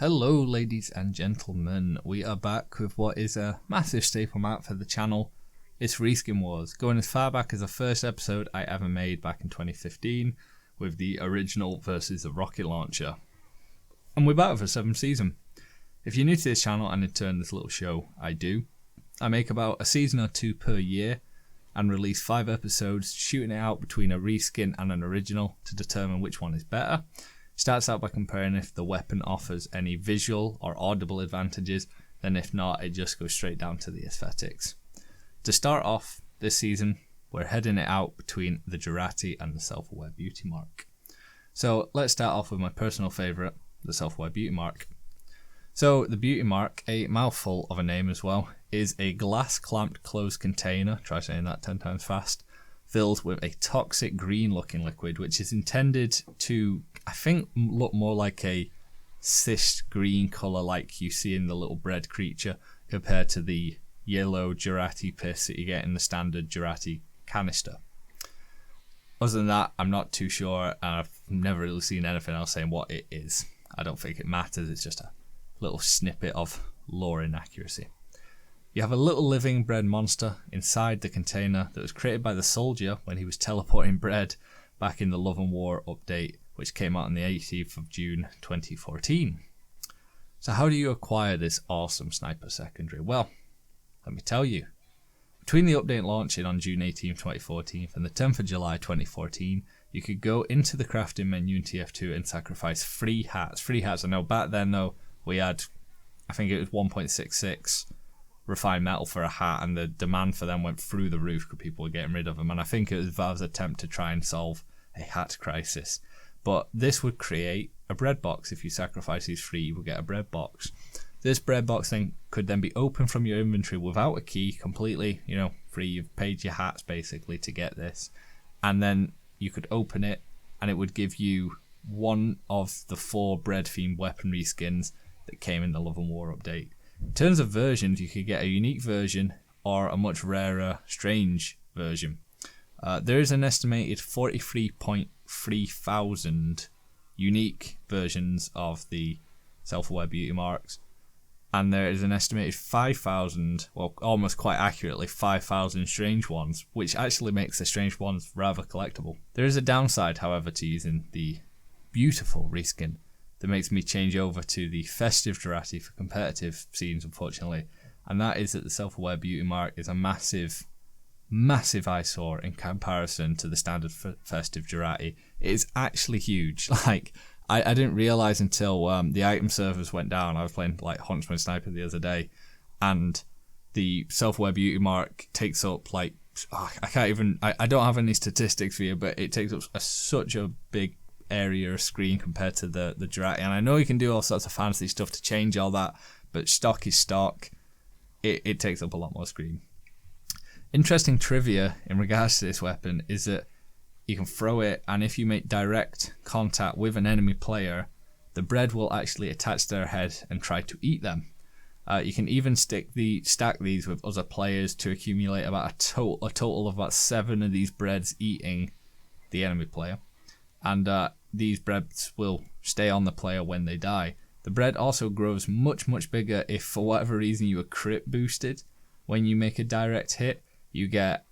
Hello ladies and gentlemen, we are back with what is a massive staple map for the channel. It's Reskin Wars, going as far back as the first episode I ever made back in 2015 with the original versus the rocket launcher. And we're back for the 7th season. If you're new to this channel and in turn this little show, I make about a season or two per year and release 5 episodes, shooting it out between a reskin and an original to determine which one is better. Starts out by comparing if the weapon offers any visual or audible advantages, then if not, it just goes straight down to the aesthetics. To start off this season, we're heading it out between the Jarate and the self-aware Beuty mark. So let's start off with my personal favourite, the self-aware Beuty mark. So the Beuty mark, a mouthful of a name as well, is a glass clamped closed container, try saying that 10 times fast, filled with a toxic green looking liquid which is intended to, I think, look more like a cyst green colour like you see in the little bread creature compared to the yellow Jarate piss that you get in the standard Jarate canister. Other than that, I'm not too sure, and I've never really seen anything else saying what it is. I don't think it matters, it's just a little snippet of lore inaccuracy. You have a little living bread monster inside the container that was created by the soldier when he was teleporting bread back in the Love and War update, which came out on the 18th of June 2014. So how do you acquire this awesome sniper secondary? Well, let me tell you. Between the update launching on June 18, 2014 and the 10th of July 2014, you could go into the crafting menu in TF2 and sacrifice free hats. Free hats, I know back then though, we had, I think it was 1.66 refined metal for a hat, and the demand for them went through the roof because people were getting rid of them, and I think it was Valve's attempt to try and solve a hat crisis. But this would create a bread box. If you sacrifice these free, you will get a bread box. This bread box then could then be opened from your inventory without a key, completely, free. You've paid your hats basically to get this, and then you could open it, and it would give you one of the 4 bread themed weaponry skins that came in the Love and War update. In terms of versions, you could get a unique version or a much rarer strange version. There is an estimated 43.3 thousand unique versions of the self-aware Beuty marks, and there is an estimated 5,000, well, almost quite accurately 5,000 strange ones, which actually makes the strange ones rather collectible. There is a downside, however, to using the beautiful reskin that makes me change over to the festive Jarate for competitive scenes, unfortunately, and that is that the self-aware Beuty mark is a massive eyesore in comparison to the standard festive Jarate. It is actually huge. Like, I didn't realise until the item servers went down. I was playing like Huntsman Sniper the other day, and the self-aware Beuty mark takes up like, I don't have any statistics for you, but it takes up such a big area of screen compared to the Jarate, and I know you can do all sorts of fancy stuff to change all that, but stock is stock. It takes up a lot more screen. Interesting trivia in regards to this weapon is that you can throw it, and if you make direct contact with an enemy player, the bread will actually attach their head and try to eat them. You can even stack these with other players to accumulate about a total of about 7 of these breads eating the enemy player, and these breads will stay on the player when they die. The bread also grows much bigger if for whatever reason you are crit boosted. When you make a direct hit, you get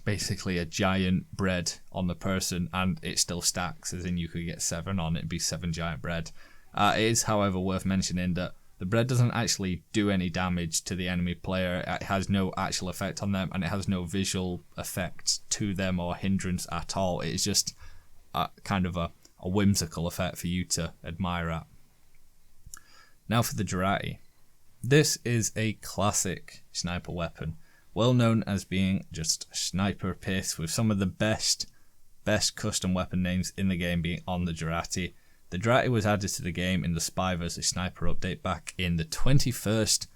basically a giant bread on the person, and it still stacks, as in you could get 7 on it, it'd be 7 giant bread. It is, however, worth mentioning that the bread doesn't actually do any damage to the enemy player. It has no actual effect on them, and it has no visual effects to them or hindrance at all. It is just kind of a whimsical effect for you to admire at. Now for the Jarate. This is a classic sniper weapon, well known as being just sniper piss, with some of the best custom weapon names in the game being on the Jarate. The Jarate was added to the game in the Spy vs Sniper update back in the 21st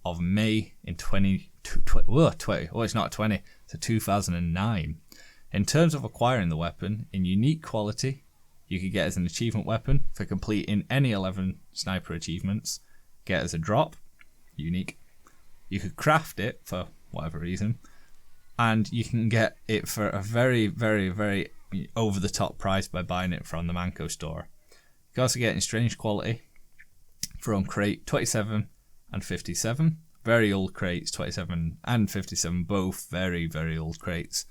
of May in 2009. In terms of acquiring the weapon, in unique quality, you could get as an achievement weapon for completing any 11 sniper achievements, get as a drop, unique. You could craft it for whatever reason, and you can get it for a very over the top price by buying it from the Manco store. You can also get it in strange quality from crate 27 and 57. Very old crates, 27 and 57, both very, very old crates.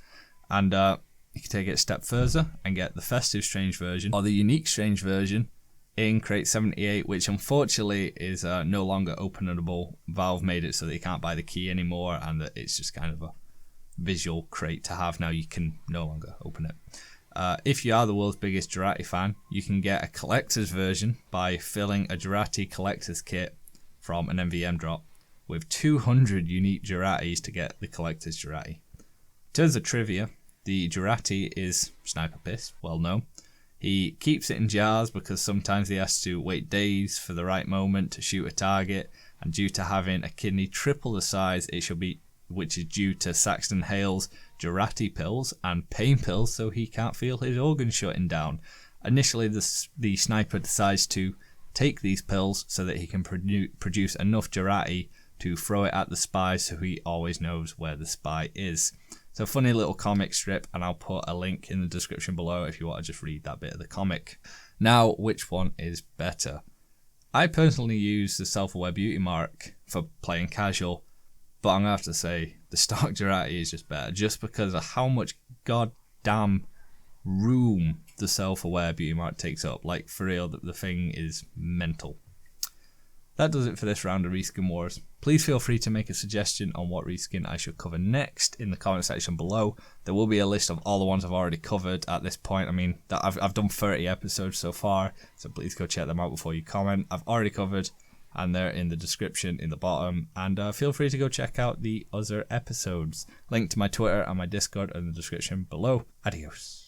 And you can take it a step further and get the Festive Strange version or the Unique Strange version in crate 78, which unfortunately is no longer openable. Valve made it so that you can't buy the key anymore, and that it's just kind of a visual crate to have now. You can no longer open it. If you are the world's biggest Jarate fan, you can get a collector's version by filling a Jarate collector's kit from an MVM drop with 200 unique Jarates to get the collector's Jarate. In terms of trivia, the Jarate is Sniper Piss, well known. He keeps it in jars because sometimes he has to wait days for the right moment to shoot a target, and due to having a kidney triple the size it should be, which is due to Saxton Hale's Jarate pills and pain pills, so he can't feel his organs shutting down. Initially the sniper decides to take these pills so that he can produce enough Jarate to throw it at the spy, so he always knows where the spy is. So funny little comic strip, and I'll put a link in the description below if you want to just read that bit of the comic. Now, which one is better? I personally use the self-aware Beuty mark for playing casual, but I'm going to have to say the stock Jarate is just better, just because of how much goddamn room the self-aware Beuty mark takes up. Like, for real, the thing is mental. That does it for this round of Reskin Wars. Please feel free to make a suggestion on what reskin I should cover next in the comment section below. There will be a list of all the ones I've already covered at this point. I mean, I've done 30 episodes so far, so please go check them out before you comment. I've already covered, and they're in the description in the bottom. And feel free to go check out the other episodes. Link to my Twitter and my Discord in the description below. Adios.